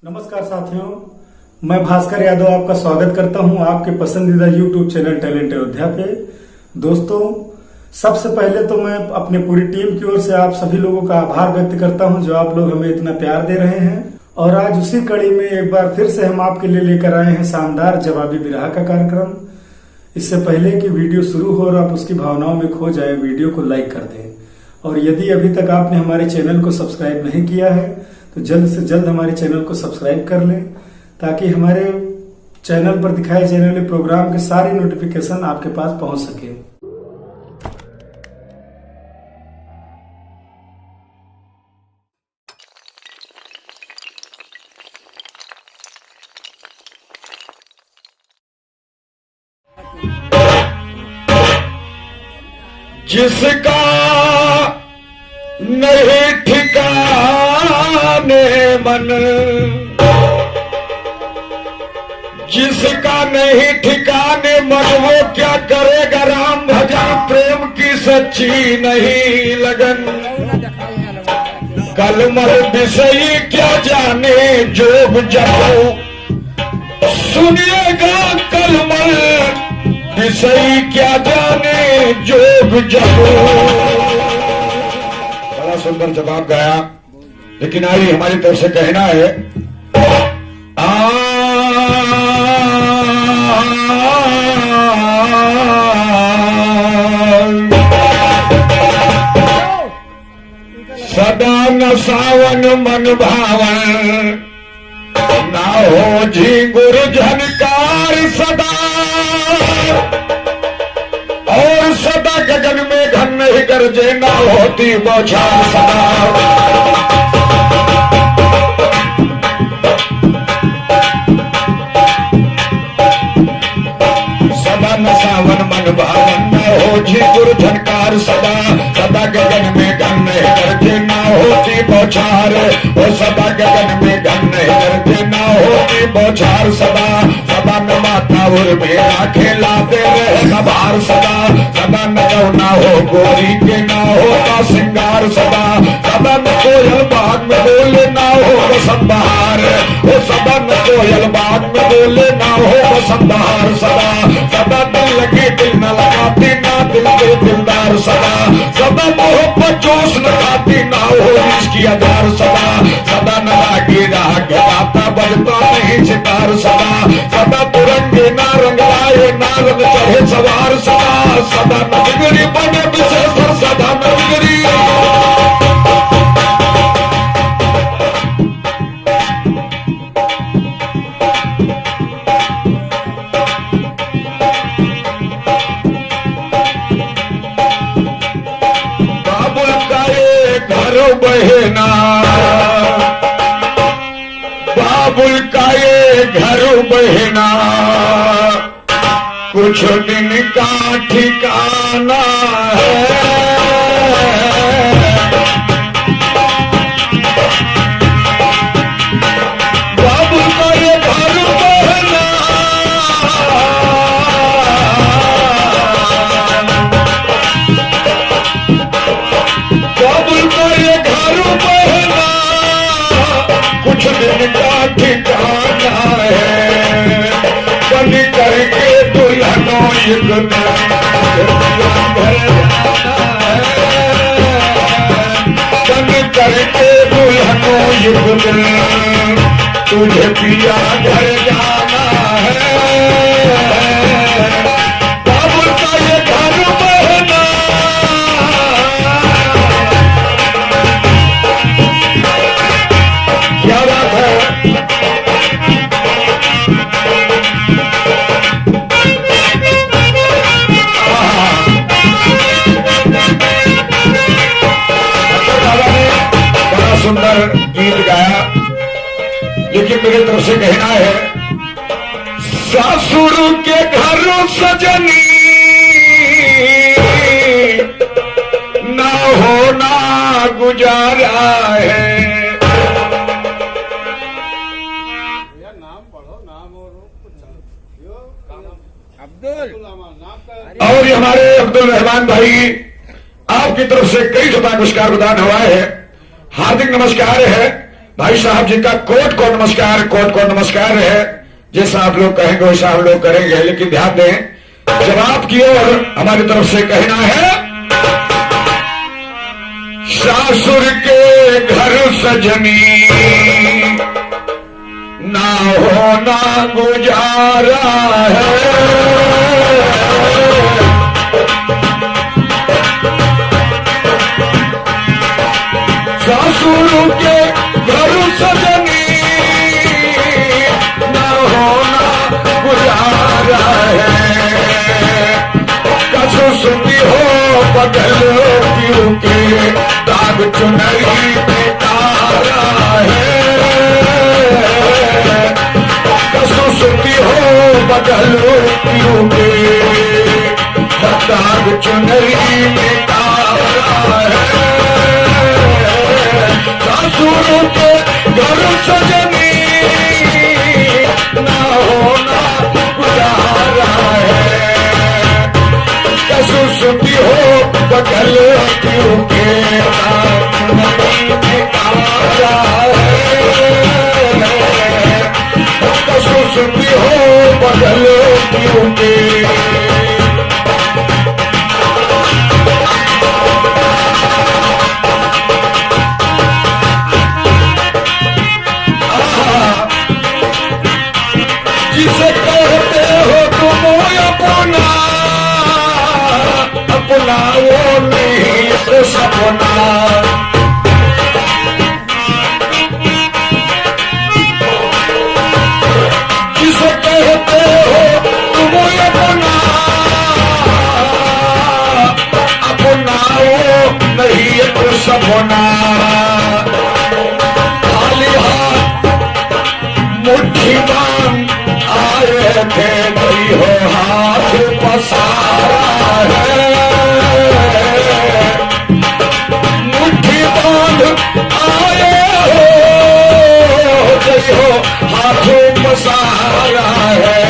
नमस्कार साथियों, मैं भास्कर यादव आपका स्वागत करता हूं आपके पसंदीदा YouTube चैनल टैलेंट अयोध्या पे। दोस्तों, सबसे पहले तो मैं अपनी पूरी टीम की ओर से आप सभी लोगों का आभार व्यक्त करता हूं जो आप लोग हमें इतना प्यार दे रहे हैं। और आज उसी कड़ी में एक बार फिर से हम आपके लिए लेकर आए हैं शानदार जवाबी बिरहा का कार्यक्रम। इससे पहले कि वीडियो शुरू हो और आप उसकी भावनाओं में खो जाए, वीडियो को लाइक कर दें। और यदि अभी तक आपने हमारे चैनल को सब्सक्राइब नहीं किया है तो जल्द से जल्द हमारे चैनल को सब्सक्राइब कर लें ताकि हमारे चैनल पर दिखाए जाने वाले प्रोग्राम के सारी नोटिफिकेशन आपके पास पहुंच सके। जिसका नहीं ठिकाने मन, जिसका नहीं ठिकाने मन, वो क्या करेगा राम भजन, प्रेम की सच्ची नहीं लगन। कलमल विषयी क्या जाने जोग जपो, सुनिएगा कलमल विषयी क्या जाने जोग जपो। बड़ा सुंदर जवाब गाया, लेकिन आइए हमारी तरफ से कहना है सदा न सावन मन भावन, ना हो झिंगुर झनकार सदा, और सदा गगन में घन नहीं गरजे, ना होती बौछार सदा। सदा न सावन मन भावन, ना हो झिंगुर झनकार सदा, सदा गगन में घन नहीं गरजे, ना होती बौछार। वो सदा गगन में घन नहीं गरजे, ना होती बौछार सदा। सदा न माता और मेरा खेलाते रहे सवार सदा, सदा न ना हो गोरी के ना होता श्रृंगार सदा, सदा न कोयल बाग में बोले ना हो बसंत बहार। वो सदा न कोयल बाग में बोले ना हो बसंत बहार सदा, सदा दिल लगे दिल न लगाती, ना दिल के दिलदार सदा, सदा मोहब्बत जोश न खाती, ना हो इसकी आधार सदा, सदा न लागी राग गाता बजता नहीं सितार सदा, सदा तुरंगे ना रंग लाए, ना रंग चढ़े सवार सदा, सदा न बिगड़ी बने विशेषण, सदा न बिगड़ी। बाबुल का ये घर बहना, बाबुल का ये घर बहना, कुछ दिन का ठिकाना है। बाबुल का ये घर बहना, बाबुल का ये घर बहना, कुछ दिन का ठिकाना है। बन करके दुल्हनों युग में घर जाना है, बन करके दुल्हनों युग में तुझे पिया घर जाना है। बाबुल का ये घर बहना, क्या बात है। सुंदर गीत गाया, लेकिन मेरे तरफ से कहना है सासुर के घर सजनी ना होना गुजारा है। और ये हमारे अब्दुल रहमान भाई आपकी तरफ से कई शता पुरस्कार प्रदान हुआ है। हार्दिक नमस्कार है। भाई साहब जी का कोट को नमस्कार, कोट को नमस्कार है। जैसा आप लोग कहेंगे वैसा हम लोग करेंगे, लेकिन ध्यान दें जवाब की ओर हमारी तरफ से कहना है। सासुर के घर सजनी ना होना गुजारा है। सासुर के घर सजनी ना होना गुजारा है। कसो सुनी हो बदल क्यों के दाग चुनरी पे तारा है। कसो सुनी हो बदल क्यों के दाग चुनरी में तारा है। सासुर के घर सजनी ना होना गुजारा है। कसो सुनी हो बदल क्यों के तारा है। कसो सुनी हो बदल क्यों के जिसे कहते हो तुम अपना, अपना वो नहीं तो सपना। जिसे कहते हो तुम अपना, अपना वो नहीं तो सपना। खाली हाथ मुट्ठी बांध आए थे नहीं हो हाथ पसारा है। मुट्ठी बांध आए हो नहीं हो हाथ पसारा है।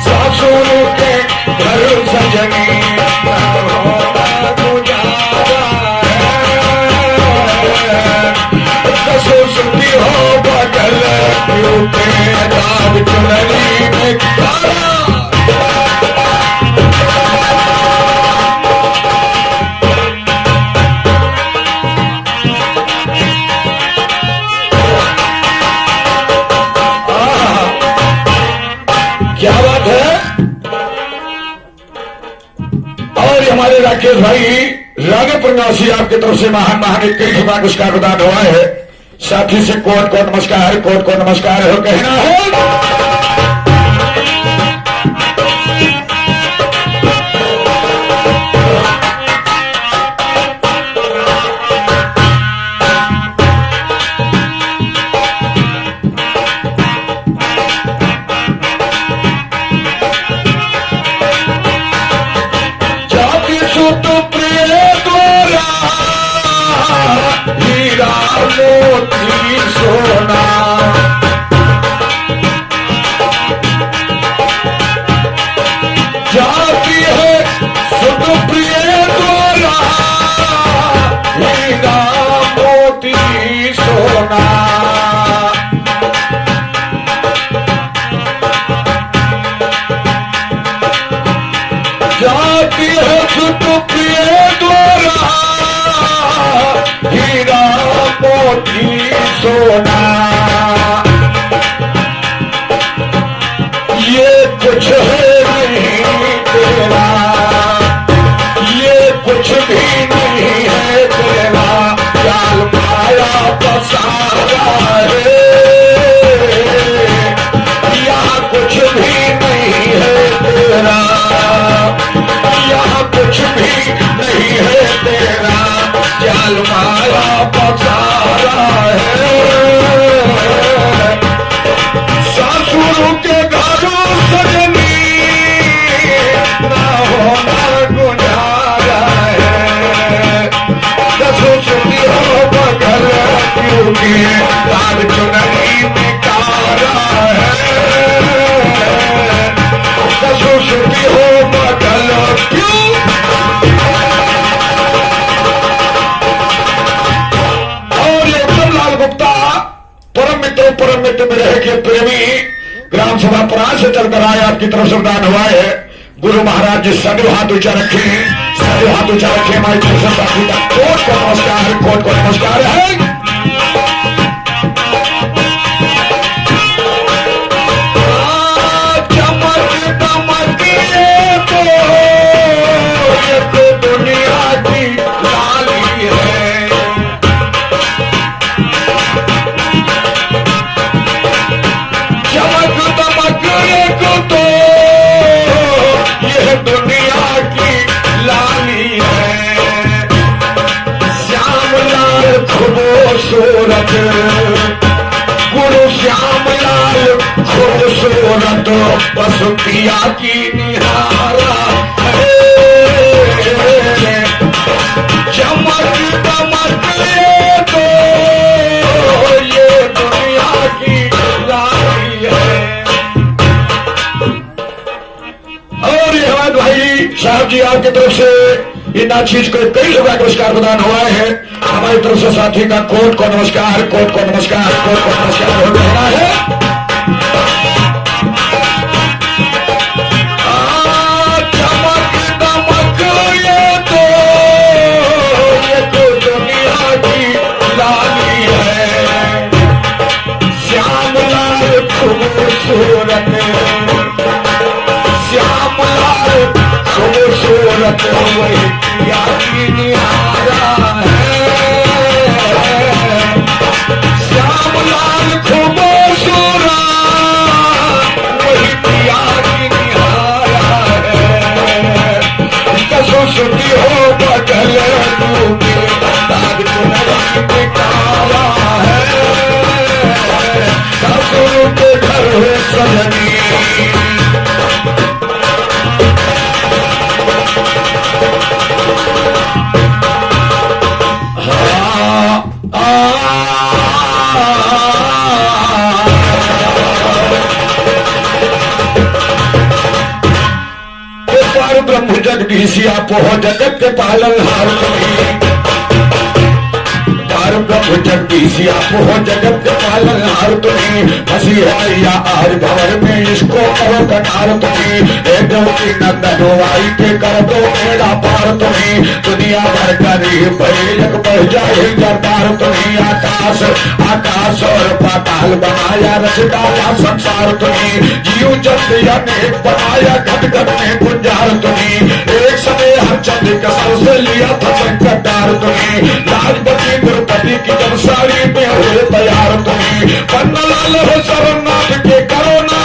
सासुर के घर सजनी ना होना गुजारा है। कसो सुनी हो बदल क्यों के दाग चुनरी में तारा। क्या बात है। और ये हमारे राकेश भाई रागे प्रवासी आपकी तरफ से महान महान एक कई बार उसका अनुदान हुआ है। साथी से कोट को नमस्कार, कोट को नमस्कार हो कहना है। जाति सुत प्रिय द्वारा हीरा मोती सोना। जाती है सुत प्रिय द्वारा हीरा मोती सोना। जाती है सुत प्रिय द्वारा हीरा मोती सोना। ये कुछ है नहीं तेरा, ये कुछ भी नहीं है तेरा। जाल माया पसारा है। यहाँ कुछ भी नहीं है तेरा, यहाँ कुछ भी नहीं है तेरा। जाल माया पसारा है। सासुर के घरों सजनी ना होना गुजारा है। कसो सुनी हो बदल क्यों के दाग चुनरी में तारा है। कसो सुनी हो बदल क्यों। और ये परम मित्र में रह के प्रेमी ग्राम सभा प्राण से चलकर आए, आपकी तरफ से दान हुआ है। गुरु महाराज जी सदैव हाथ ऊंचा रखे, सदैव हाथ ऊंचा रखे। हमारी तरफ से साथी का कोट को नमस्कार, कोट को नमस्कार है। दुनिया की लाली है, चमक दमक एक तो यह दुनिया की लाली है। श्याम लाल खूबसूरत, गुरु श्याम लाल खूबसूरत, बस पिया की निहारा है। चमक दमक तो ये दुनिया की लाली है। और ये हमारे भाई साहब जी आपकी तरफ से इन चीज को 21 रुपया पुरस्कार प्रदान हुआ है। हमारी तरफ से साथी का कोट को नमस्कार, कोट को नमस्कार, कोट को नमस्कार हो रहा है। खूबसूरत श्याम लाल खूबसूरत वही पिया की निहारा है। श्याम लाल खूबसूरत वही पिया की निहारा है। कसो सुती हो बदल डूबे दाग चुनरी निकाला है। ससुर के घर हो सजनी, पर ब्रह्म जगदीशिया पोह जगत के पालन हार ब्रह्म जगदीशिया पोह जगत के पालन हार तुम्हें हंसी है या आज भवर में इसको करो कटार तुम्हें की नंदन वाई के कर दो मेरा पार तुम्हें दुनिया भर करी बैलक बढ़ जाए जरदार तुम्हें आकाश आकाश और पाताल बनाया रच डाला संसार तुम्हें जीव जब अनेक बनाया घट घट में गुंजार तुम्हें एक समय हर चंद कसर से लिया था संकट डार तुम्हें राजपति द्रौपदी की जब साड़ी में हुए तैयार तुम्हें पन्नालाल हो शरणनाथ के करो ना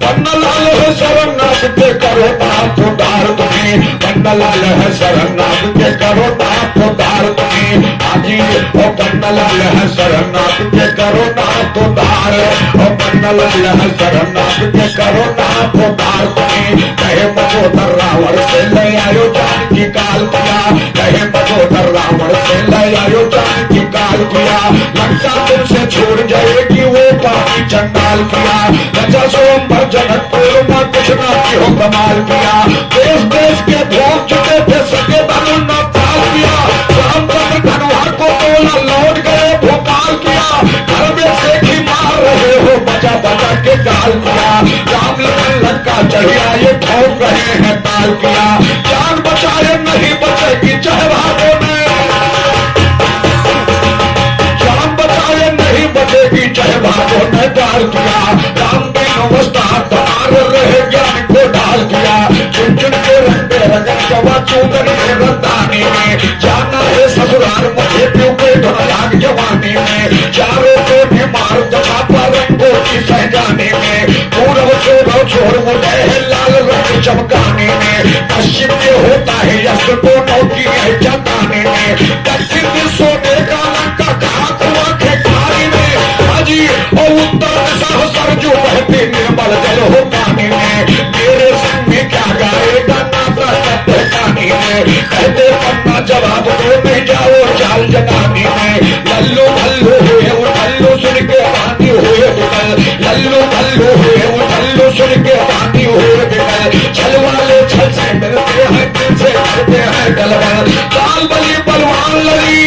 पन्नालाल है शरणनाथ के करो नाथ उदार तुम्हें पन्नालाल है शरणनाथ के करो नाथ उदार तुम्हें आजी ओ पन्नालाल है शरणनाथ के करो नाथ उदार ओ पन्नालाल है शरणनाथ के करो नाथ उदार तुम्हें कहे मचोदर रावण से ले आयो जानकी काल किया कहे मचोदर रावण से ले आयो जानकी काल किया लंका तुमसे छोड़ जाएगी वो पापी चंडाल किया रचा सोमभर जनकपुर में कुछ ना क्यों कमाल किया देश देश के भोग चुके थे सके धनु न पाल किया रामचंद्र धनुहा को बोला लौट गए भोपाल किया घर में सेठी मार रहे हो बजा बजा के गाल किया राम लखन लंका चढ़िया ये ठोक रहे हैं ताल किया जान बचाए नहीं बचेगी चाहे भागो में जान बचाए नहीं बचेगी चाहे भागो ने डाल किया राम की अवस्था तमार रहे ज्ञान को डाल किया चुन चुन के रंगे रंगन जवा चूदन के रंदानी में जाना है ससुराल मुझे क्यों के ढलाग जवानी में चारों को भी मार जमा पर रंगों की सहजाने में पूर्व चोर छोड़ मुझे है लाल रंग चमकाने में पश्चिम में होता है यश दोनों की है जताने में दक्षिण में सोने का लंका कहा कुआ के खारी में हाजी और उत्तर दिशा सरजू बहती निर्मल जल हो पानी में मेरे संग में क्या गाएगा नाता सत्य कहानी में कहते पन्ना जवाब दो नहीं जाओ चाल जगानी में लल्लू भल्लू हुए वो भल्लू सुन के पानी हुए बिगल लल्लू भल्लू हुए वो भल्लू सुन के पानी हुए बिगल छल वाले छल से मिलते हैं दिल से करते हैं गलबल काल बली बलवान लड़ी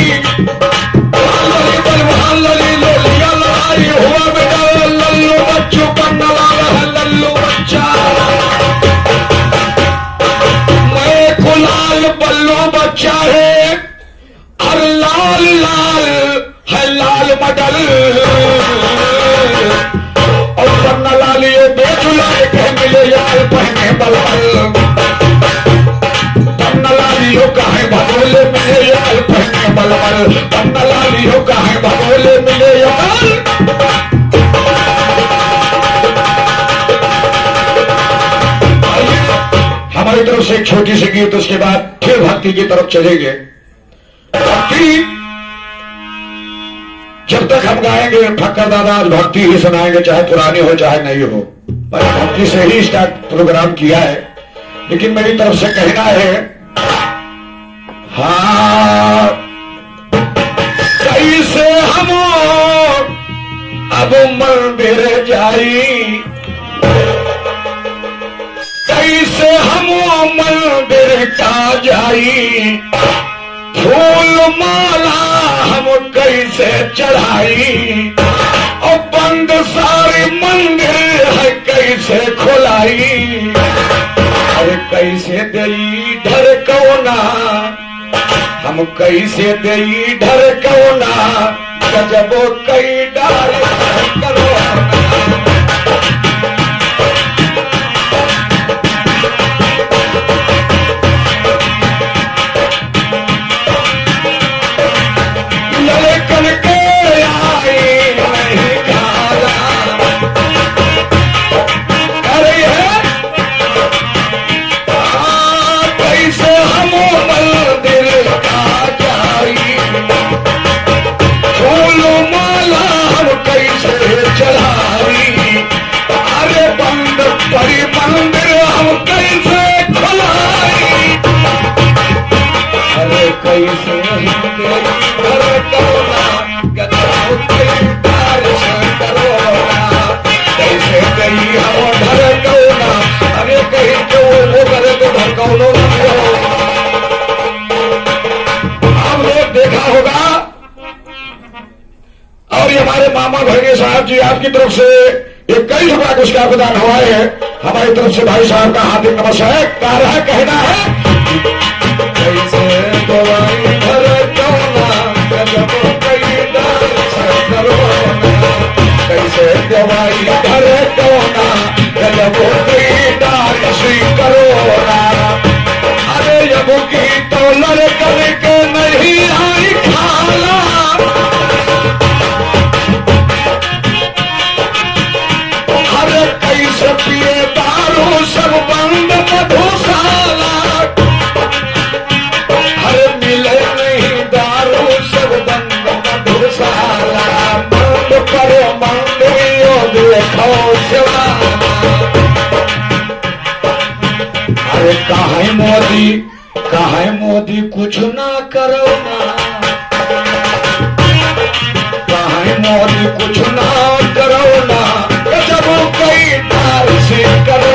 छोटी सी गीत, उसके बाद फिर भक्ति की तरफ चलेंगे। भक्ति जब तक हम गाएंगे, ठक्कर दादा आज भक्ति ही सुनाएंगे, चाहे पुरानी हो चाहे नहीं हो। मैंने भक्ति से ही स्टार्ट प्रोग्राम किया है, लेकिन मेरी तरफ से कहना है, हाँ कैसे हम अब मंदिर जाई, कैसे हम मंदिर का जाई, फूल माला हम कैसे चढ़ाई, और बंद सारी मंदिर है कैसे खुलाई, अरे कैसे दई ढरकौना, हम कैसे दई ढरकौना, गजबो कई डाल करो। साहब जी आपकी तरफ से एक कई रुपया पुरस्कार प्रदान हुआ है, हमारी तरफ से भाई साहब का हार्दिक नमस्कार। तारा कहना है कैसे दवाई भर कौना, कैसे दवाई भर कौना, करोना, अरे जब की तो लड़कन के नहीं आई खाला, पिए दारू सब बंद मधुशाला, हर मिले नहीं दारू सब बंद मधुशाला, बंद करो मंदिरों देखो सेवा। अरे काहे मोदी कुछ ना करो ना, काहे मोदी कुछ ना करो ना, जब कई तार से करो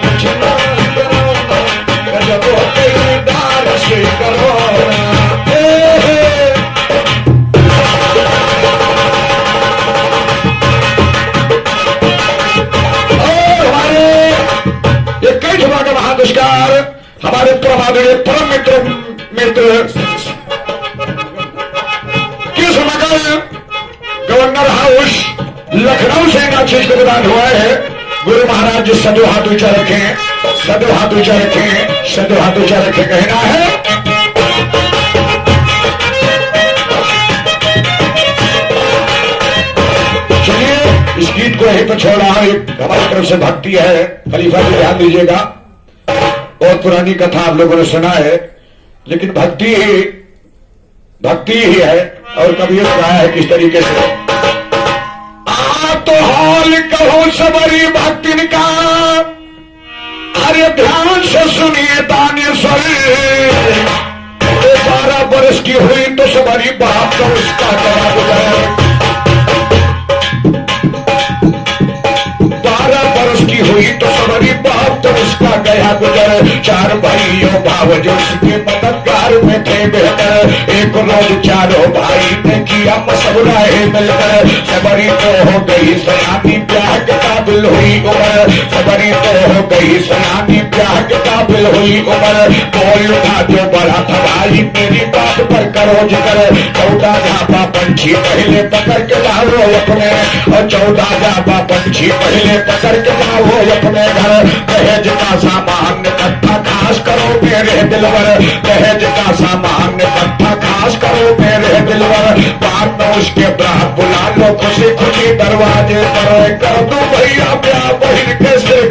कुछ ना करो, जब कई तार से करो। हमारे ये कई जगह का महापुरस्कार हमारे परम मित्र गवर्नर हाउस लखनऊ से नाचिश को प्रदान हुआ है। गुरु महाराज जी सदो हाथ ऊंचा रखें, सदो हाथ ऊंचा रखें, सदो हाथ ऊंचा रखें। कहना है चलिए इस गीत को यहीं पर छोड़ रहा हूं। हमारी तरफ से भक्ति है, खलीफा जी ध्यान दीजिएगा। बहुत पुरानी कथा आप लोगों ने सुना है, लेकिन भक्ति ही है। और कभी कहा है किस तरीके से, तो हाल कहो सबरी भक्ति का, अरे ध्यान से सुनिए दानेश्वर, 12 वर्ष की हुई तो सबरी बाप का उसका करा गुजर, 12 वर्ष की हुई तो सबरी बाप तो उसका गया गुजर। 4 भाइयों बावजूद उसके मददगार में थे बेहतर, एक रोज चारों भाई ने किया मशवरा मिलकर, सबरी तो हो गई सयानी ब्याह के काबिल हुई उम्र, सबरी तो हो गई सयानी ब्याह के काबिल हुई उम्र। बोल उठा जो बड़ा था भाई मेरी बात पर करो जिक्र, 14 झापा पंछी पहले पकड़ के लाओ अपने, और 14 झापा पंछी पहले पकड़ के लाओ अपने घर। दहेज का सामान इकट्ठा खास करो मेरे दिलवर, दहेज का सामान इकट्ठा खास करो मेरे दिलवर। बाद में उसके बाप बुला लो खुशी खुशी दरवाजे पर, कर दो भैया ब्याह बहन कैसे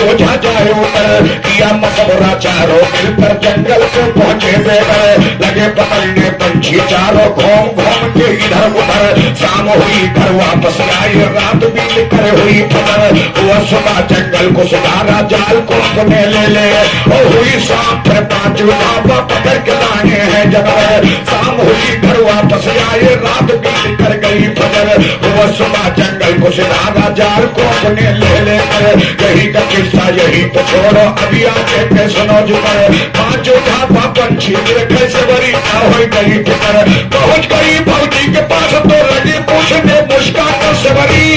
ओझा जाए उतर, किया मकबरा चारों मिलकर जंगल को पहुंचे बेगर, लगे पकड़ने पंछी चारों घूम घूम के इधर उधर। शाम हुई घर वापस आए, रात बीत कर हुई फजर, हुआ सुबह जंगल को सुधारा, जाल को अपने ले और हुई शाम फिर पांचों बाबा पकड़ के लाए हैं जबर। शाम हुई घर वापस आए, रात बीत कर गई फजर, हुआ सुबह जंगल को सुधारा, जाल को अपने ले कर। यही का किस्सा यही तो छोड़ो, अभी आके के सुनो जुगर। पांचों बाबा पंछी कैसे बड़ी हो गई फिकर, पहुंच गई भौजी के पास तो लगी पूछने मुस्कान सबरी।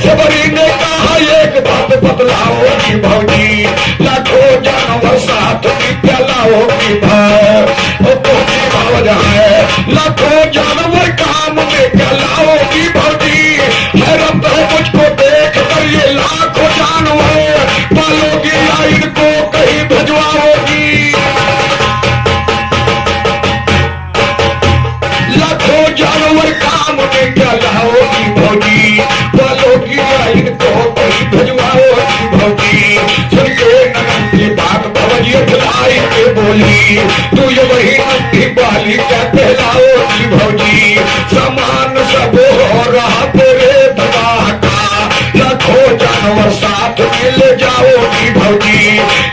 सबरी ने कहा एक बात बतलाओगी भौजी, लाखों जानवर साथ में क्या लाओगी भाव है, लाखों जानवर काम में क्या लाओगी भौजी। हैरत है मुझको देख कर ये लाखों जानवर, पालोगी या इनको कहीं भिजवाओगी। लाखों जानवर काम में क्या लाओगी भौजी, पालोगी या इनको कहीं भिजवाओगी भौजी। सुनिए ननन की बात भवजी खिलाई के बोली, तू ये वही नन्ही बाली क्या कहलाओगी भौजी। समान सब हो रहा तेरे दबाह का, लाखों जानवर साथ में ले जाओगी भौजी।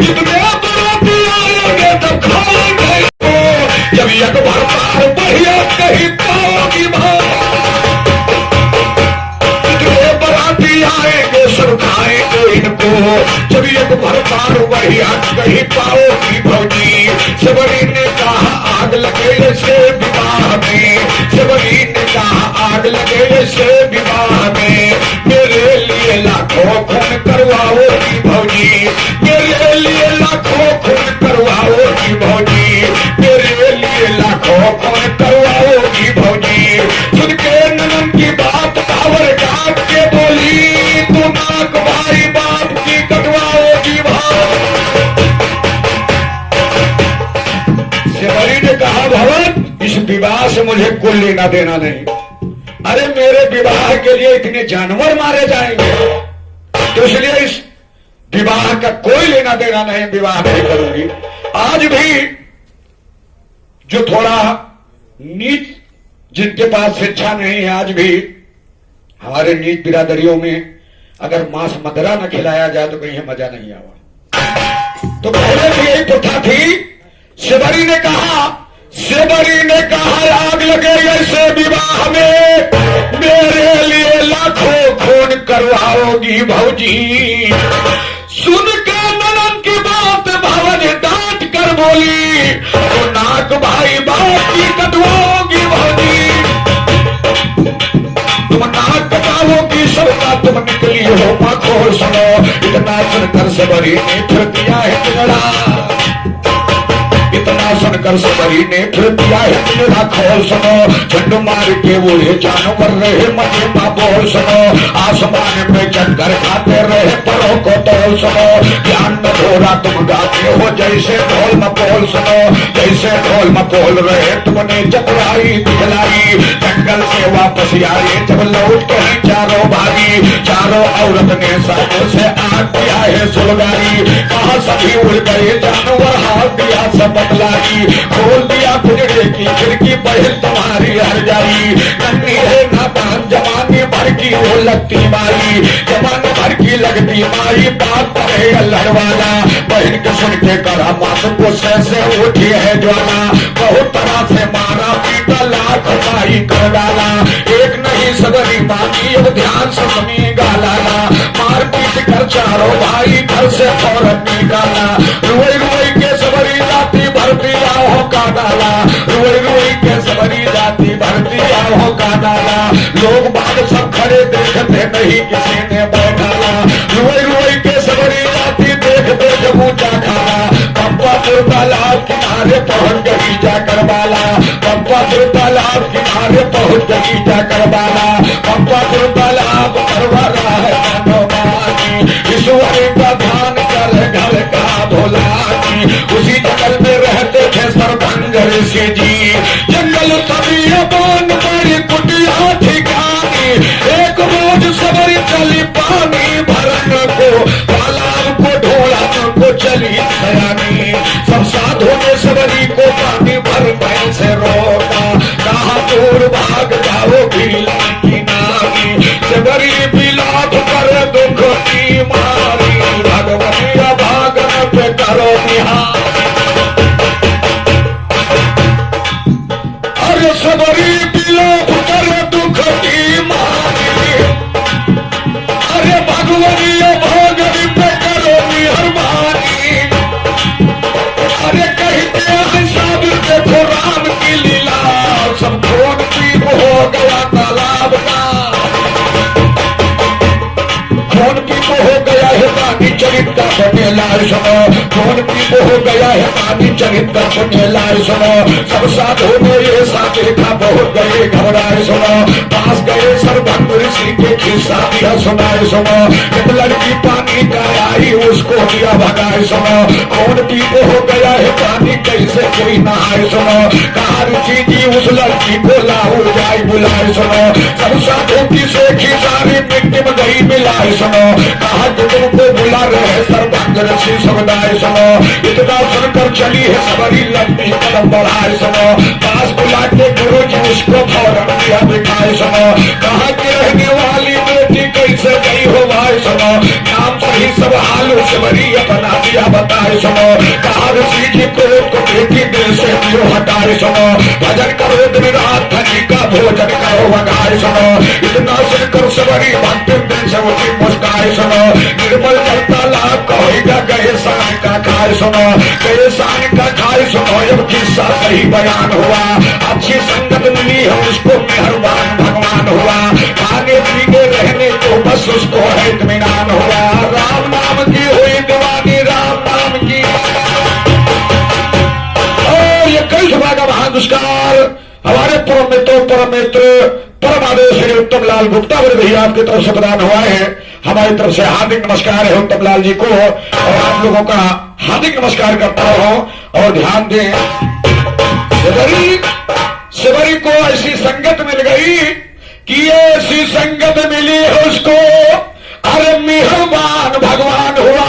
जितने बराती आएंगे तब खाएंगे, जब एक बार पार बढ़िया कहीं पाओगी जितने बराती आएंगे सब खाएंगे इनको, जब एक बार पार बढ़िया कहीं पाओगी भौजी। सबरी ने कहा आग लगे से विवाह में, सबरी ने कहा आग लगे से विवाह में, मेरे लिए लाखों खून करवाओगी भौजी, मेरे लिए लाखों खून करवाओगी भौजी, मेरे लिए लाखों खून करवाओगी भौजी। सुन के ननन की बात कावर काट के बोली, तू नाक भाई बाप की कटवाओगी भाव। सेवरी ने कहा भवन इस विवाह से मुझे कोई लेना देना नहीं, अरे मेरे विवाह के लिए इतने जानवर मारे जाएंगे, तो इसलिए इस विवाह का कोई लेना देना नहीं, विवाह नहीं करूंगी। आज भी जो थोड़ा नीच जिनके पास शिक्षा नहीं है, आज भी हमारे नीच बिरादरियों में अगर मांस मदरा न खिलाया जाए तो कहीं मजा नहीं आवा। तो पहले भी यही प्रथा थी। सेवरी ने कहा आग लगे ऐसे विवाह में, मेरे लिए लाखों खून करवाओगी भौजी। सुन के ननन की बात भवन डांट कर बोली, तो नाक भाई बाप की कटवाओगी भौजी। तुम नाक कटाओगी सबका तुम निकली हो माखोर सुनो, इतना सुनकर सबरी ने फिर दिया है तिगड़ा, इतना सुनकर सबरी ने फिर दिया है तिगड़ा खोल सुनो। झंड मार के बूढ़े जानवर रहे मजे माँ बोल सुनो, आसमान में चक्कर खाते रहे परों को तोल सुनो। ज्ञान में थोड़ा तुम गाते हो जैसे ढोल मपोल सुनो, जैसे ढोल मपोल रहे तुमने चतुराई दिखलाई। जंगल से वापस आए जब लौट के ही चारों भागी, चारों औरत ने सालों से आग दिया है सुलगाई। कहा सभी उड़ गए जानवर, हाथ दिया सब बदलाई, खोल दिया पिंजरे की खिड़की, बहन तुम्हारी हर जाई। नन्ही है नादान जमाने भर की वो लगती माई, जमाने भर की लगती माई, बाप करे अल्हड़ वाला। बहन के सुन के करा मात गुस्से से उठी है ज्वाला, बहुत तरह से मारा पीटा लाख माई कर डाला। एक नहीं सबरी मानी अब ध्यान से सुनी गालाला, मार पीट कर चारों भाई घर से फौरन निकाला। रुई रुई के सबरी जाती भरती आओ का डाला, रुई रुई के सबरी जाती भरती आओ का डाला। लोग बाग सब खड़े देखते नहीं किसी ने बैठाला, रुई रुई के सबरी जाती देख देख ऊंचा खाला। पंपापुर तालाब किनारे पहुंच गई जाकर बाला, पंपापुर तालाब किनारे पहुंच गई जाकर बाला। पंपापुर तालाब करवा रहा है मनोमानी, ईश्वर का ध्यान कर घर का भोला जी। उसी जंगल में रहते थे सरपंच ऋषि जी, जंगल कभी अपन बड़ी कुटिया ठिकानी। एक रोज सबरी चली पानी भरन को, तालाब को ढूंढ भगवती भोगनी पे करो मेहरबानी। अरे कहते हैं साबिर देखो राम की लीला, सब खून पीप हो गया तालाब का, खून पीप हो गया है पानी चरित्र बने लाल सुनो, खून पीप हो गया है पानी चरित्र बने लाल सुनो। सब साधु ने ये सा देखा बहुत गए घबराए सुनो, पास गए सर्वभंग ऋषि के खिस्सा दिया सुनाए सुनो। जब लड़की पानी का आई उसको दिया भगाए सुनो, खून पीप हो गया है पानी कैसे कोई नहाए सुनो। कहा ऋषि जी उस लड़की को लाहौर जाए बुलाए सुनो, सब साधु की सेखी सारी मिट्टी में गई मिलाए सुनो। कहा कि तुमको बुला रहे सर्वभंग ऋषि समुदाय सुनो, इतना सुनकर चली है सबरी लंबी कदम बढ़ाए सुनो। पास बुला के गुरु जी उसको फौरन दिया दिखाए सुनो, कहा कि रहने वाली बेटी कैसे गई हो भाई सुनो, नाम सही सब हाल सबरी अपना दिया बताए सुनो। कहा ऋषि जी को बेटी दिल से क्यों हटाए सुनो, भजन करो दिन रात धनी का भोजन करो भगाए सुनो। इतना सुनकर सबरी भक्ति दिल से उठी मुस्काए सुनो, निर्मल जलता लाभ कहेगा गए शान का खाए सुनो, गए शान का खाए सुनो। जब किस्सा सही बयान हुआ, अच्छी संगत मिली है उसको मेहरबान भगवान हुआ, खाने पीने रहने को बस उसको है इत्मीनान हुआ। राम नाम की हुई दीवानी, राम नाम की। और ये कई सभा का महान दुष्कार हमारे परम मित्र परम आदेश श्री उत्तम लाल गुप्ता भैया आपकी तरफ से प्रदान हुआ है। हमारी तरफ से हार्दिक नमस्कार है उत्तम लाल जी को, और आप लोगों का हार्दिक नमस्कार करता हूं। और ध्यान दें, शिवरी को ऐसी संगत मिल गई कि ऐसी संगत मिली है उसको, अरे मेहरबान भगवान हुआ,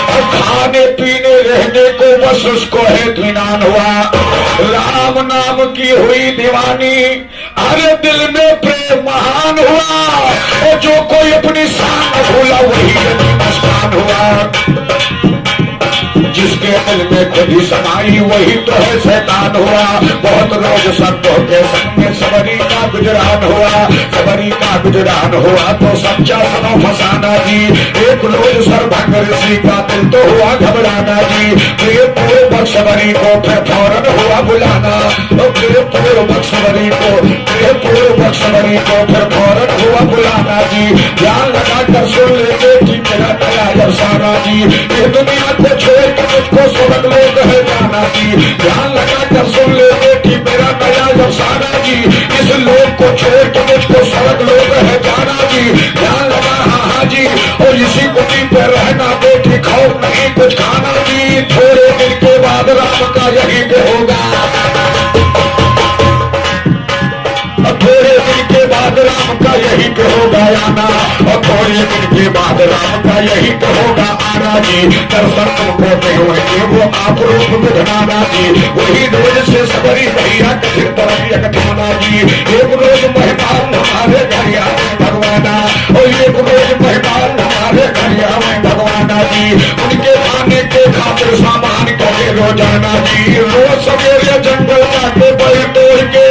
और खाने पीने रहने को बस उसको है इत्मीनान हुआ। राम नाम की हुई दीवानी, अरे दिल में प्रेम महान हुआ, और जो कोई अपनी शान भूला वही मस्तान हुआ। जिसके दिल में खुद ही समाई वही तो है शैतान हुआ। बहुत रोज संतों के संग में सबरी का गुजरान हुआ, सबरी का गुजरान हुआ तो सच्चा सनो फसाना जी। एक रोज सर्वभंग ऋषि का दिल तो हुआ घबराना जी, प्रेम पूर्वक सबरी को फिर फौरन हुआ बुलाना, प्रेम पूर्वक सबरी को, प्रेम पूर्वक सबरी को फिर फौरन हुआ बुलाना जी। ध्यान लगा कर सुन लेते कि मेरा नया अफसाना जी, ये दुनिया को छोड़ के मुझको स्वर्ग लोक है जाना जी। ध्यान लगा कर सुन लेते कि मेरा नया अफसाना जी, इस लोक को छोड़ के मुझको स्वर्ग लोक है जाना जी। ध्यान लगा हाँ जी, और इसी कुटी पे रहना बेटी खौफ नहीं कुछ खाना जी। थोड़े दिन के बाद राम का यही पे होगा, थोड़े दिन के बाद राम का यही पे होगा आना, और थोड़े दिन के बाद राम का यही पे होगा आना जी। दर्शन तुमको नहीं हुए वो आप रूप विधनाना जी, वही रोज से सबरी भैया कठिन तरफ यकठाना जी। एक रोज मेहमान हमारे घर आए भगवाना, और एक रोज मेहमान हमारे घर आए भगवाना जी। उनके खाने के खातिर सामान करे रोजाना जी, रोज सवेरे जंगल जाके बल तोड़ के,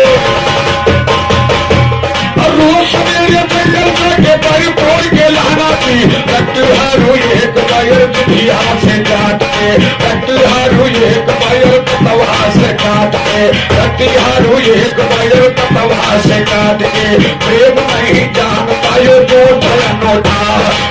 रोज सवेरे जंगल जाके बल तोड़ के लाना जी। रक्तहारू एक बायर दुधिया से काट के, रक्तहारू एक बायर तवा से काट के, रक्तहारू एक बायर तवा से काट के। प्रेम नहीं जान पायो जो नोटा,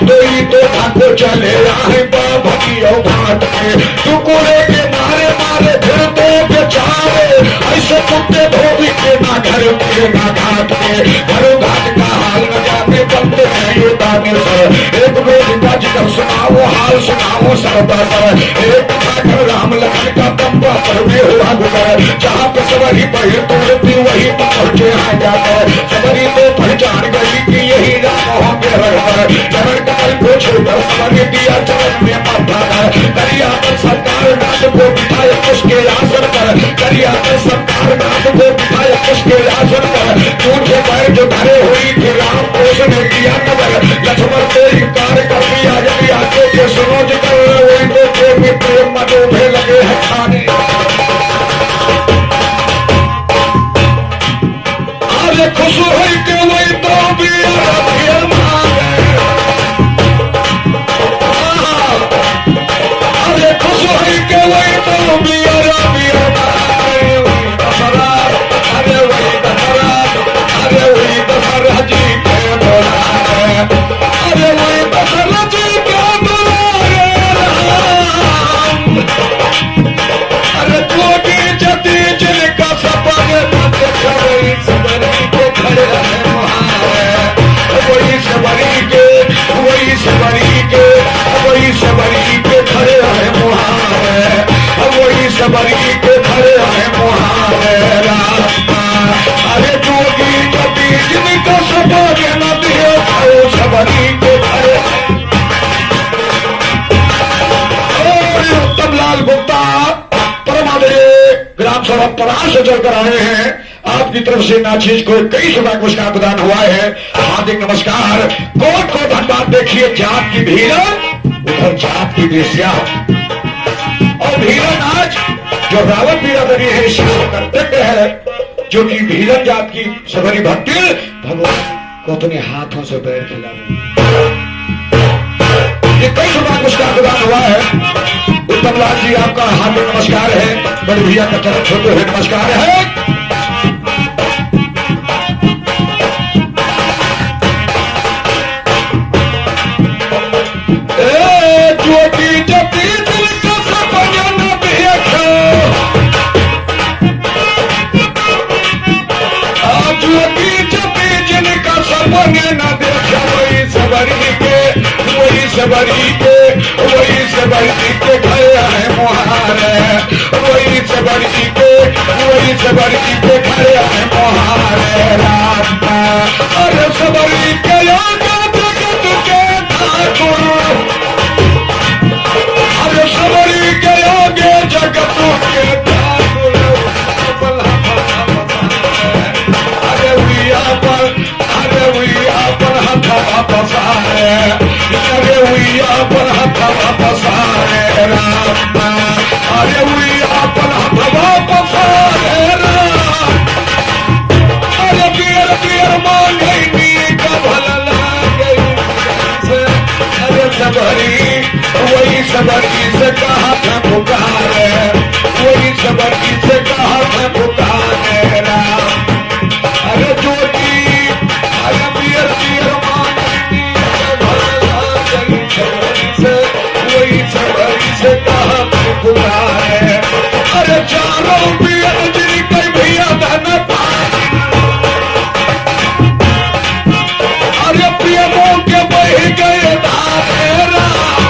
तो ही तो भागो चले आए बाभियो भाट के। टुकड़े के मारे मारे फिर तो बेचारे, ऐसे कुत्ते धोबी के ना घर के ना घाट के। घरों घाट का हाल न जाने बनते हैं ये दाने सर, एक रोज का जिक्र सुनाओ हाल सुनाओ सरदा सर। एक घाट राम लखन का बम्बा पर में हुआ गुजर, जहाँ पे सबरी बही तोड़ती वही पहुंचे आ जाकर। सबरी तो पहचान गई कि यही राम होंगे रहकर, चरण कमल को छोड़कर सबरी दिया चरण में माथा कर। करिया पर सरकार नाथ को बिठाए उसके आसन पर, करिया पर सरकार नाथ को बिठाए उसके आसन पर। झूठे पैर जो धरे हुई थी राम को उसने किया नगर, लक्ष्मण को इंकार कर दिया यदि आगे के सुनो जिक्र, वही तो के मित्र मनोभे लगे हैं खाने। आज खुश हुई के वही तो भी मांगे, घरे आए मुहारे रामा। अरे जोगी जति जिनको सपने न दिए खाओ सबरी के घरे। उत्तम लाल गुप्ता परमादेय ग्राम सभा परास से चलकर आए हैं। आपकी तरफ से नाचीज को 21 रुपया पुरस्कार प्रदान हुआ है। हार्दिक नमस्कार। कोट को धन्यवाद। देखिए जात की भीड़, उधर जात की बेस्या और भीलन आज जो रावत बिरादरी है कर्तव्य है, जो कि भीलन जात की सबरी भक्ति भगवान को अपने हाथों से पैर खिला रही। ये 21 रुपया पुरस्कार प्रदान हुआ है। उत्तम लाल जी आपका हार्दिक नमस्कार है। बड़े भैया का चरण छोटे हुए नमस्कार है। ज्योति जति जिनका सपने न देखो, ज्योति जति जिनका सपने न देखो, वही सबरी के घर आए मुहारे। वही सबरी के घर आए मुहारे रामा। अरे सबरी के जगत के ठाकुर, अरे सबरी के आगे जगत के ठाकुर। अरे हुआ पर हथवा पसारे, अरे हुआ पर हथवा पसारे रामा। अरे हुआ पर हथवा पसारे राम। अरे पियर पियर मांगनी का भला लागे। अरे सबरी वही सबरी से कहा था पुकारे, वही सबरी से कहा था पुकारे राम। अरे ज्योति अरे पियर पियर मांगनी का भला लागे। वही सबरी से कहा था पुकारे। अरे चारों पियर जी कई भैया धन पाए। अरे पियरों के बह गए धारे राम।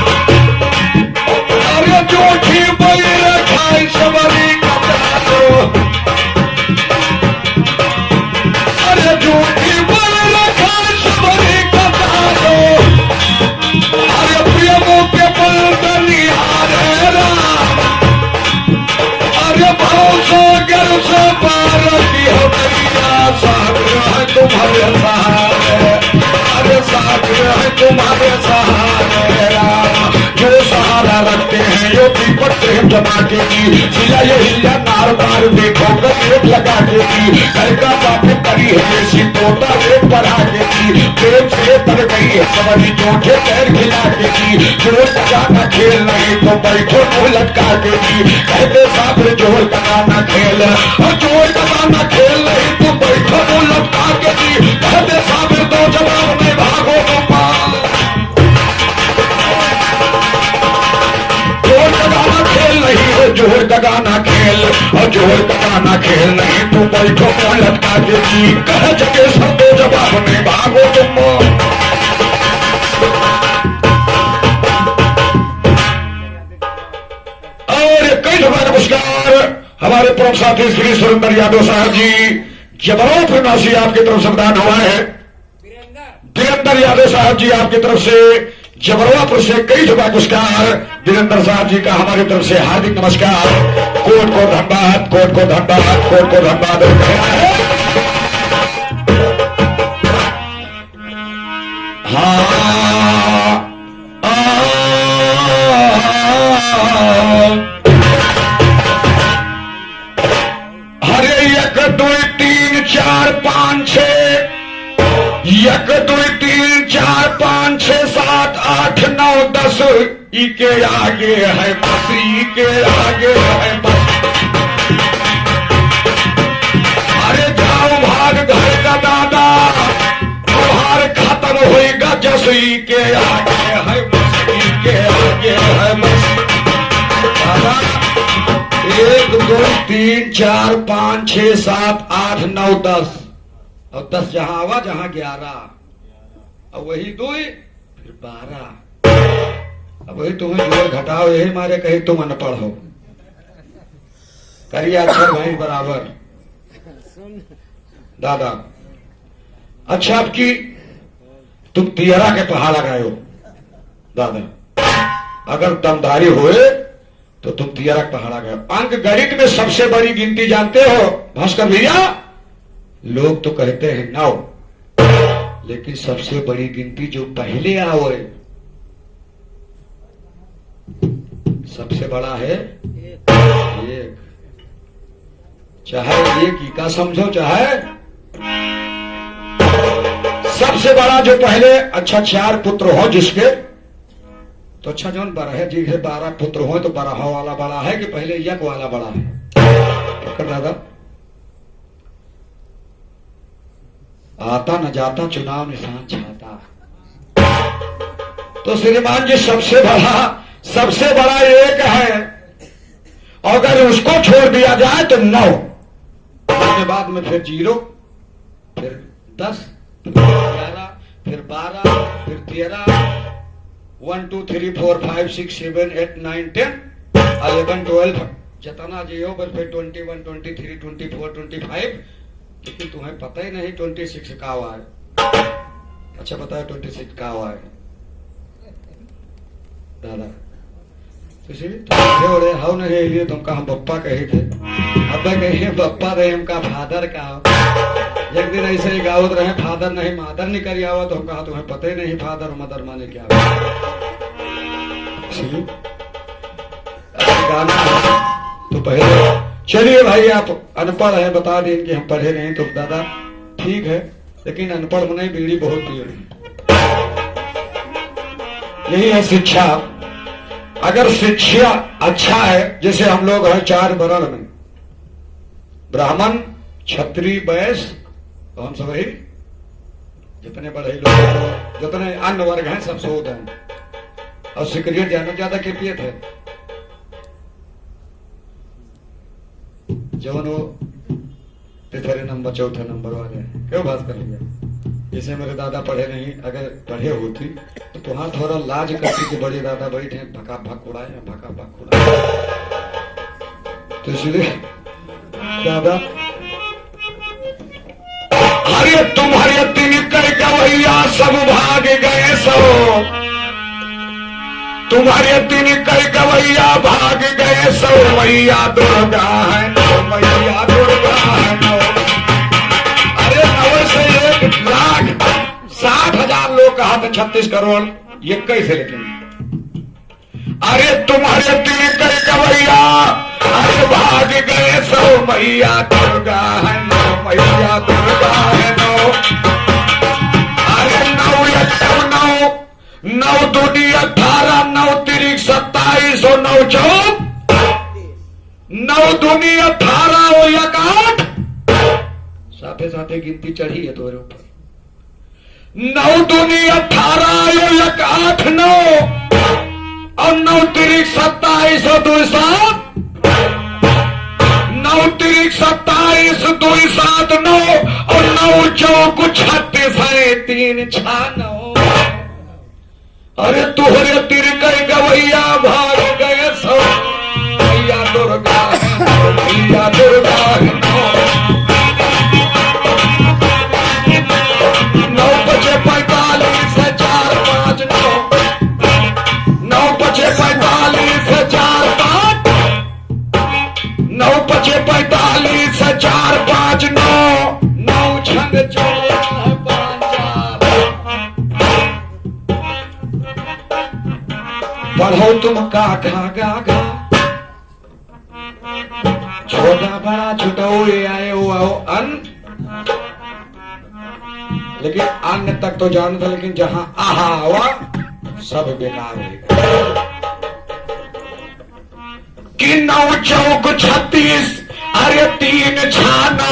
अरे जोठी बही रखाई सबरी का दारो। अरे जोठी बही रखाई सबरी का दारो। अरे पियरों के बल दनिहारे राम। अरे भरोसा गर से पार की हो गैया। सागर है तुम्हारे सहारे, अरे सागर है तुम्हारे सहारे राम। जो सहारा रखते हैं योगी पट्टे जमा के की, सिला ये हिला नार बार देखो रेट लगा के की। घर का बातें करी है ऐसी तोता रेट बढ़ा के की। प्रेम से तर गई है सबरी जोठे पैर खिला के की। जोर लगाना खेल नहीं तो बैठो को लटका के की। कहते साबर जोर लगाना खेल, और जोर लगाना खेल नहीं तो बैठो को लटका के की। कहते साबर दो जवाब में भागो गोपाल। जोर लगाना खेल नहीं है, जोर लगाना खेल, और जोर लगाना खेल नहीं तो बैठो को लटका के की। कह जगे सब दो जवाब में भागो तुम। नमस्कार। हमारे परम साथी श्री सुरेंद्र यादव साहब जी जबरौत निवासी आपकी तरफ से प्रदान हुआ है। वीरेंद्र यादव साहब जी आपकी तरफ से जबरौत से 21 रुपया पुरस्कार। वीरेंद्र साहब जी का हमारी तरफ से हार्दिक नमस्कार। कोट को धन्यवाद, कोट को धन्यवाद, कोट को धन्यवाद। हरे 1 2 3 4 5 6, 1 2 3 4 5 6 7 8 9 10। इके आगे है बस, इके आगे है बस। अरे जाओ भाग घर का दादा, तुम्हार खत्म होएगा जस। इके आगे है बस, इके आगे है बस। 1 2 3 4 5 6 7 8 9 10। और 10 जहां आवा जहां 11, और वही 2 फिर 12। अब वही तुम्हें जोड़ घटाओ, यही मारे कहीं तुम अनपढ़ हो। करिए अक्षर भाई बराबर। दादा अच्छा आपकी तुम तियरा के पहाड़ लगाए हो दादा, अगर दमदारी हुए तो तुम तियरा के पहाड़ लगाए हो। अंक गणित में सबसे बड़ी गिनती जानते हो भास्कर भैया? लोग तो कहते हैं 9, लेकिन सबसे बड़ी गिनती जो पहले आओ सबसे बड़ा है 1। चाहे 1 ही का समझो, चाहे सबसे बड़ा जो पहले अच्छा 4 पुत्र हो जिसके, तो अच्छा जो 12 जी है 12 पुत्र हो तो 12 वाला बड़ा है कि पहले 1 वाला बड़ा है? पकड़ दादा, आता न जाता चुनाव निशान छाता। तो श्रीमान जी सबसे बड़ा 1 है, अगर उसको छोड़ दिया जाए तो 9, उसके बाद में फिर 0, फिर 10, फिर 11, फिर 12, फिर 13, 1 2 3 4 5 6 7 8 9 10 11 12 जितना जी हो, बस फिर 21 23 24 25, लेकिन तुम्हें पता ही नहीं 26 का हुआ है। अच्छा बताओ 26 का हुआ है दादा? तो इसलिए हाउ नहीं लिए तुमका हम बप्पा कहे थे, अब कहे बप्पा रहे हमका फादर का। एक दिन ऐसे ही गावत रहे फादर नहीं मादर नहीं करी आवा, तो हम कहा तुम्हें पता ही नहीं फादर मदर माने क्या गाना है। तो पहले चलिए भाई आप अनपढ़ है बता दें कि हम पढ़े नहीं, तो दादा ठीक है, लेकिन अनपढ़ होने बीड़ी बहुत पिए। यही है शिक्षा। अगर शिक्षा अच्छा है, जैसे हम लोग हैं 4 वर्ण में, ब्राह्मण क्षत्रिय वैश्य, तो हम सब ही जितने बड़े लोग जितने अन्य वर्ग हैं सब शोध हैं। और सिगरेट ज्यादा के पिए थे जवन वो तीसरे नंबर 4थे नंबर वाले क्यों बात कर लिया? जैसे मेरे दादा पढ़े नहीं, अगर पढ़े होती तो तुहां थोड़ा लाज करती कि बड़े दादा बैठे भका भक उड़ाए भका भक उड़ाए। तो इसलिए दादा अरे तुम्हारे 3 कर गवैया सब भाग गए सो, तुम्हारे 3 कर गवैया भाग गए सो, मैया दुर्गा है मैया दुर्गा है नौ। अरे 9 से 1,60,000 लोग कहा था 36 करोड़, ये कैसे लिखेंगे? अरे तुम्हारे 3 कर गवैया अरे भाग गए सो, मैया दुर्गा है नौ मैया दुर्गा है नौ। अरे 9 दूनी 18 9 3 27 और 9 4 9 दूनी 18 और 1 8 साथे साथे गिनती चढ़ी है तुम्हारे ऊपर। 9 दूनी 18 और 1 8 9 और 9 3 27 और 2 7 9 3 27 2 7 9 और 9 4 36 है 3 6 9। अरे तुहरे 3 कर गवैया भाग गए सो, मैया दुर्गा है मैया दुर्गा है। 9 बजे 45 है 4 5 9 9 बजे 45 है 4 5 9 बजे 45 है 4 5 9 9 छंग 14 है 5 4। पढ़ो तुम का खा गा गा, छोटा बड़ा छुटो आए हो आओ अन्न, लेकिन अन्य तक तो जानता, लेकिन जहां आहा हुआ सब बेकार होगा। कि 9 चौक 36 अरे 3 6 9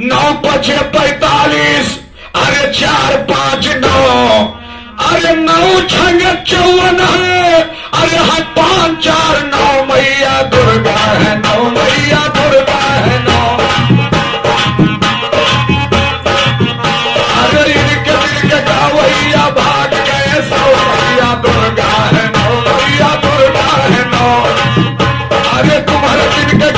9 बजे 45 अरे 4 5 9 अरे 9 छंग 54 है अरे हाँ 5 4 9 मैया दुर्गा है 9 मैया दुर्गा है 9। अरे इनके गावैया भाग गए सो, मैया दुर्गा है 9 मैया दुर्गा है 9। अरे तुम्हारे दिन के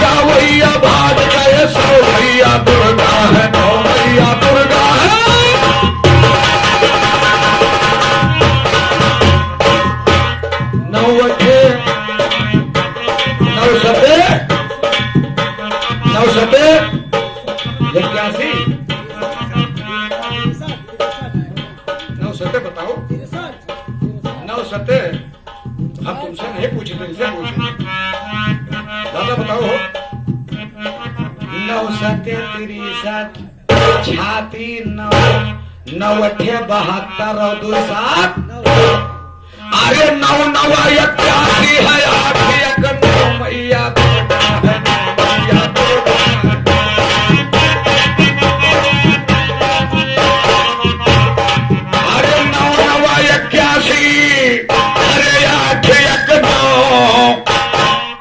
नवठे नवशते नवशते 81 नवशते बताओ 9 हम तुमसे नहीं पूछे थे इनसे पूछे दादा बताओ 9 छाती 9 और 2 7 अरे 9 9 81 है 8 1 9 मैया अरे 9 9 81 अरे 8 1 9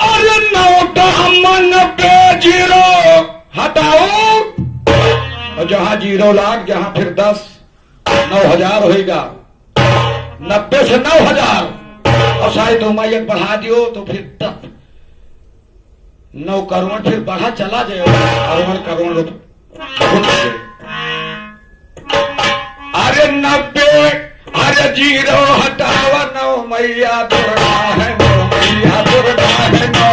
अरे 9 तो हम 90 जीरो हटाओ और जहां 0 लाख जहां फिर 10 9,000 होगा 90 से 9,000 और शायद 2 माइक बढ़ा दियो तो फिर 9 करोड़ फिर बढ़ा चला जाएगा करोड़ रुपये अरे 90 अरे 0 हटावा 9 मैया दुर्गा है 9 मैया दुर्गा है 9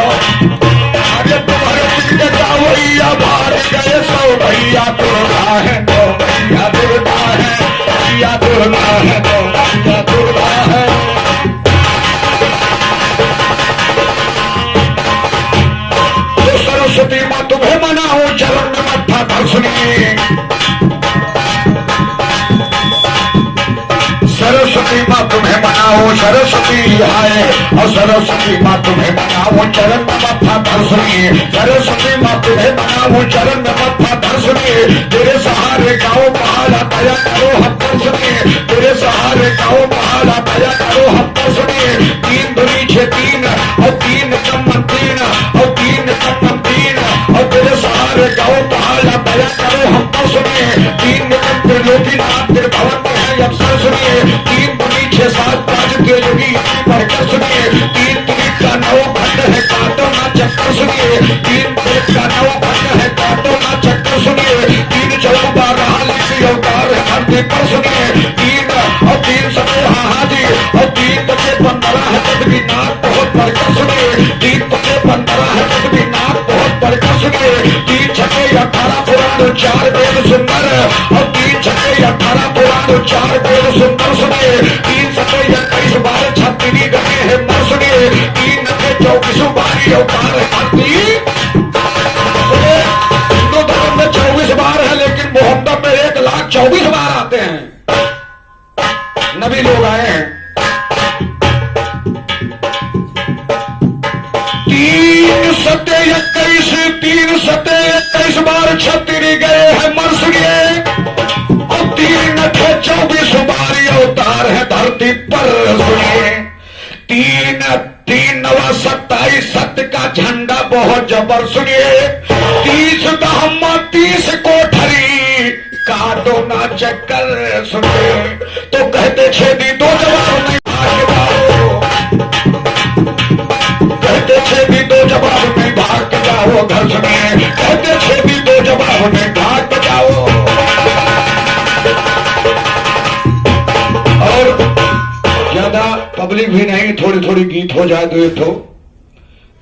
अरे तुम्हारे पीछे भैया भार गए 100 भैया दुर्गा है 9 मैया दुर्गा है मैया दुर्गा है 9 मैया दुर्गा है तो सरस्वती माँ तुम्हें मनाओ चरण में मत्था दर्शनी सरस्वती माँ तुम्हें मनाओ सरस्वती आए और सरस्वती माँ तुम्हें मनाओ चरण में मत्था दर्शनी सरस्वती माँ तुम्हें मनाओ चरण में मत्था दर्शनी तेरे सहारे गाँव पहाड़ा दया करो हम दर्शनी तेरे सहारे गाँव पहाड़ा दया करो हम दर्शनी 3 दूनी 6 3 और 3 कम 3 और 3 कम 3 और तेरे सहारे गाँव पहाड़ा दया करो हम दर्शनी 3 कम त्रिलोकीनाथ त्रिभुवन में है अवसर सुनिए 3 दूनी 6 7 5 त्रियोगी बढ़कर सुनिए 3 दूनी का 9 खंड है काटो ना चक्कर सुनिए 3 दूनी का 9 खंड है काटो ना चक्कर सुनिए 3 चौक 12 लिखी अवतार है धरती पर सुनिए 3 और 3 समय हाहाजी और 3 बचे 15 है तदबी नाथ बहुत बढ़कर सुनिए 3 बचे 15 है तदबी नाथ बहुत बढ़कर सुनिए 3 छठे 18 पुराण 4 वेद सुंदर और 3 छठे 18 पुराण 4 वेद सुंदर सुनिए 3 सते 21 12 छत्तीस गए हैं मर सुनिए 3 नब्बे 24 बारी अवतार धरती हिंदू धर्म में 24 बार है लेकिन मोहम्मद में 1,24,000 बार आते हैं नबी लोग आए हैं 3 सते 21 3 सते 21 बार छत्तीस गए हैं मर सुनिए और 3 नठे 24 बारी अवतार है धरती पर सुनिए 3 9 27 सत्य का झंडा बहुत जबर सुनिए 30 दहम्मा 30 कोठरी काटो ना चक्कर सुनिए तो कहते छेदी 2 जवाब नहीं भाग जाओ कहते छेदी 2 जवाब नहीं भाग जाओ घर सुनिए कहते छेदी 2 जवाब नहीं भाग जाओ और ज्यादा पब्लिक भी नहीं थोड़ी थोड़ी गीत हो जाए 2 तो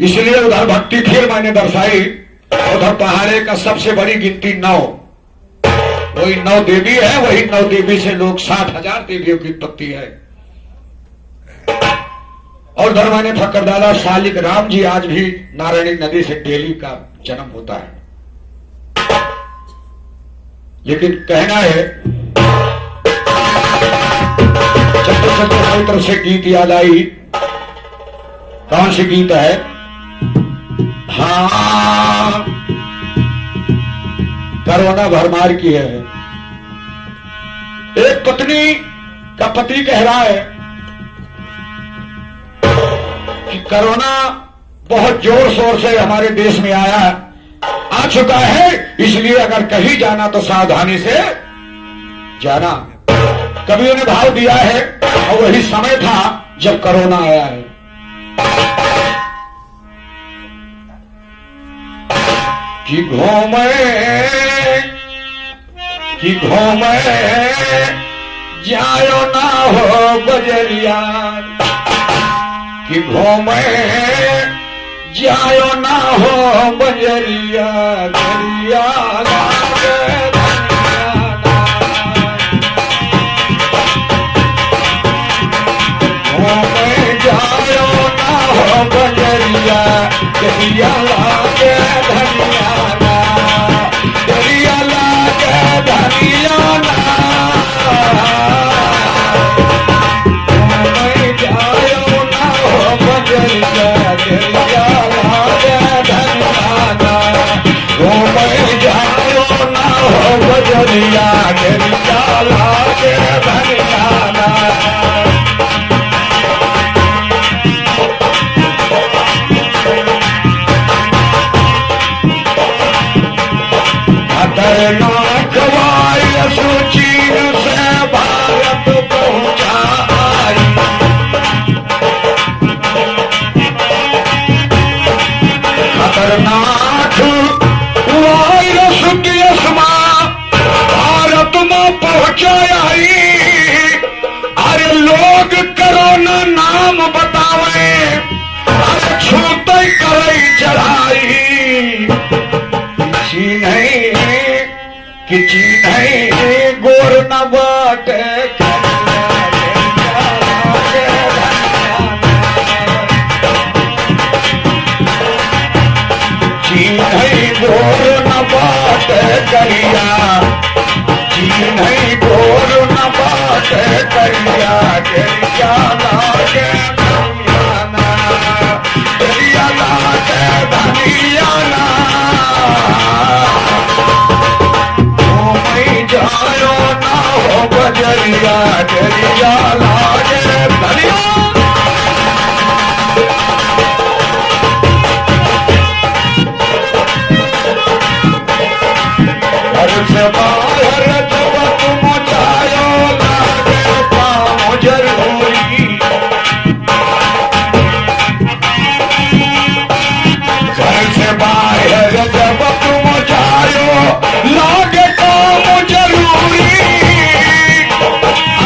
इसलिए उधर भक्ति फिर मैंने दर्शाई उधर पहाड़े का सबसे बड़ी गिनती 9 वही 9 देवी है वही 9 देवी से लोग 60,000 देवियों की उत्पत्ति है और उधर मैंने फकरदादा शालिक राम जी आज भी नारायणी नदी से डेली का जन्म होता है लेकिन कहना है चलते चलते हमारी तरफ से गीत याद आई कौन सी गीत है हाँ कोरोना भरमार की है एक पत्नी का पति कह रहा है कि कोरोना बहुत जोर शोर से हमारे देश में आ चुका है इसलिए अगर कहीं जाना तो सावधानी से जाना कभी उन्हें भाव दिया है और वही समय था जब कोरोना आया है कि घूमे जायो ना हो बजरिया कि घूमे जायो ना हो बजरिया दरिया लागे घूमे जायो ना हो बजरिया दरिया लागे धनिया दरिया लागे धनिया घूमे जायो ना हो बजरिया दरिया लागे धनिया घूमे जायो ना हो बजरिया दरिया लागे धनिया खतरनाक वायरस चीन से भारत पहुंचा आई खतरनाक वायरस की असमा भारत में पहुंचा आई। अरे लोग कोरोना नाम बतावे अरे छूते करे चढ़ाई कि नहीं गोर न बाटे नहीं गोर न बाटे करिया नहीं गोर न बाटे करिया करिया लागे करिया लागे धनिया जायो ना हो बजरिया दरिया लागे धनिया घर से बाहर जब तुम जायो लागे काम जरूरी घर से बाहर जब तुम जायो लागे काम जरूरी।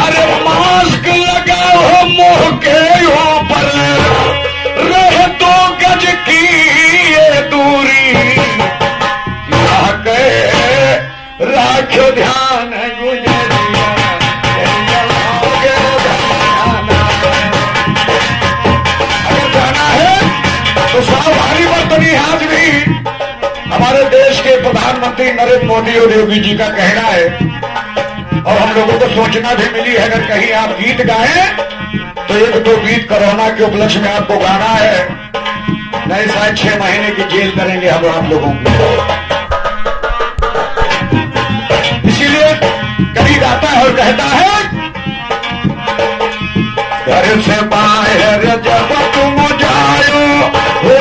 अरे मास्क लगाओ मुंह के ऊपर रहे 2 गज की ये दूरी राखो ध्यान गुजरिया अगर जाना है तो सावधानी बरतनी है। आज भी हमारे देश के प्रधानमंत्री नरेंद्र मोदी और योगी जी का कहना है और हम लोगों को सोचना भी मिली है अगर कहीं आप गीत गाएं तो 1-2 गीत कोरोना के उपलक्ष्य में आपको गाना है, नहीं शायद 6 महीने की जेल करेंगे हम आप लोगों की। इसीलिए कभी गाता है और कहता है घर से बाहर जब तुम जायो हो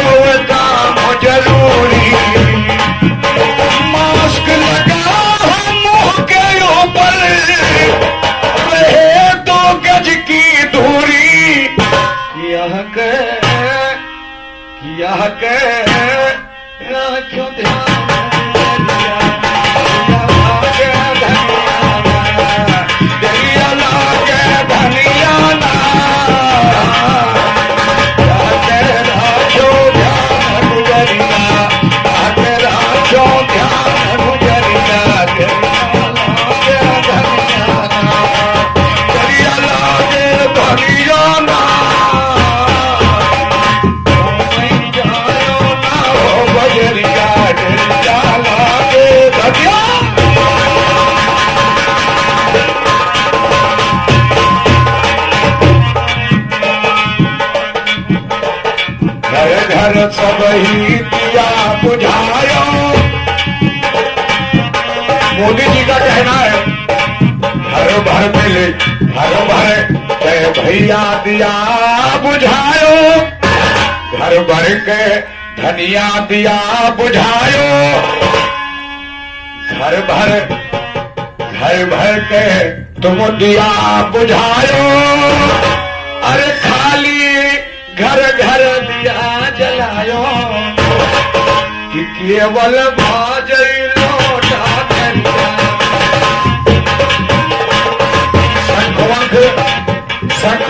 काम जरूरी मास्क लगाओ मुंह के ऊपर रहे 2 गज की दूरी यह के राखो ध्यान घर सब ही दिया बुझायो। मोदी जी का कहना है घर भर मिले घर भर के भैया दिया बुझायो घर भर के धनिया दिया बुझायो घर भर के तुम दिया बुझायो। अरे खाली घर घर दिया जलायो कि केवल बाजई लोटा करिया। शंख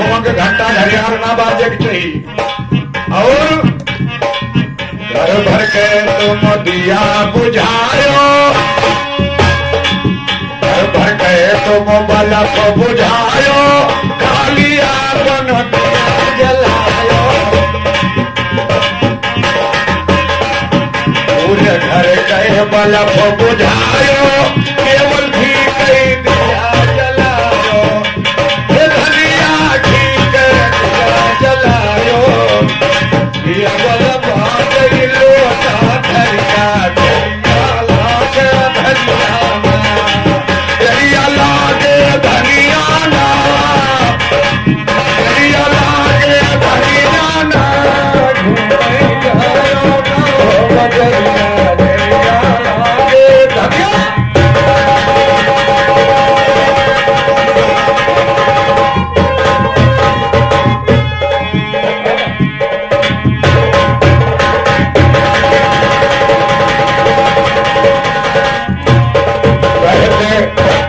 वंख घंटा घड़ियाल ना बाजे के चाहिए। बलफ बुझायो, कालिया बन दिया जलायो। पूरे घर गए बलफ बुझायो, केवल भी कई दिया जलायो। हे धनिया घी के दिया जलायो, ये बलफ आ गई लोटा धरिया, धरिया लागे धनिया ना, धरिया लागे धनिया ना, घूमे जायो ना बजरिया, धरिया लागे धनिया।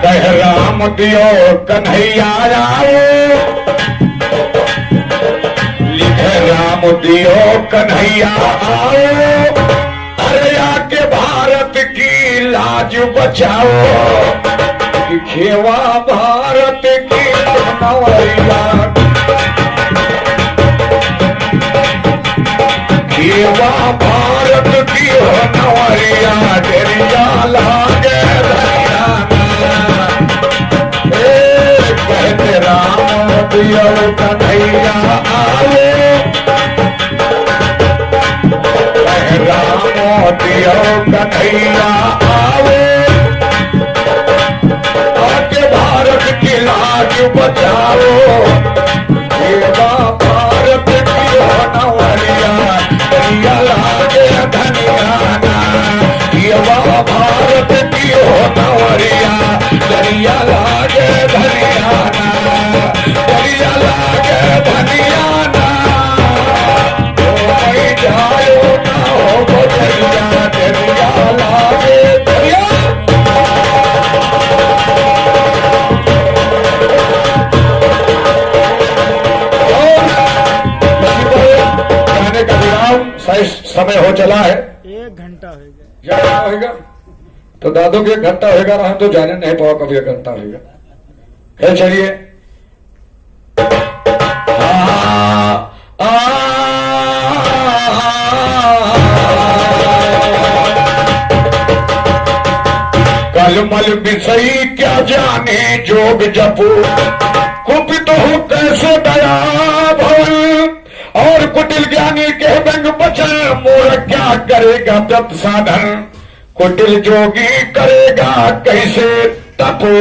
कह राम दियो कन्हैया आए, लिखे राम दियो कन्हैया आए। अरे आके भारत की लाज बचाओ, खेवा भारत की नवैया, खेवा भारत की नवैया, डरिया लागे धनिया। कहते राम दियो कन्हैया आवे, राम दियो कन्हैया आवे। आके भारत की लाज बचाओ, सेवा भारत की नवरिया, धनिया लागे धनिया ना। सेवा भारत की नवरिया, धनिया लागे धनिया ना, धनिया लागे धनिया ना। कोई जायो ना हो बजरिया, धनिया लागे धनिया। कहने का विराम सही समय हो चला है, 1 घंटा हो गया। क्या होगा तो दादू के 1 घंटा होगा, हम तो जाने नहीं पाओ कभी 1 घंटा होगा। है चलिए। कलमल विषयी क्या जाने जोग जपू, कुपित हो कैसे दया भवन। और कुटिल ज्ञानी के व्यंग बचन, मोर क्या करेगा व्रत साधन। कुटिल जोगी करेगा कैसे तपो।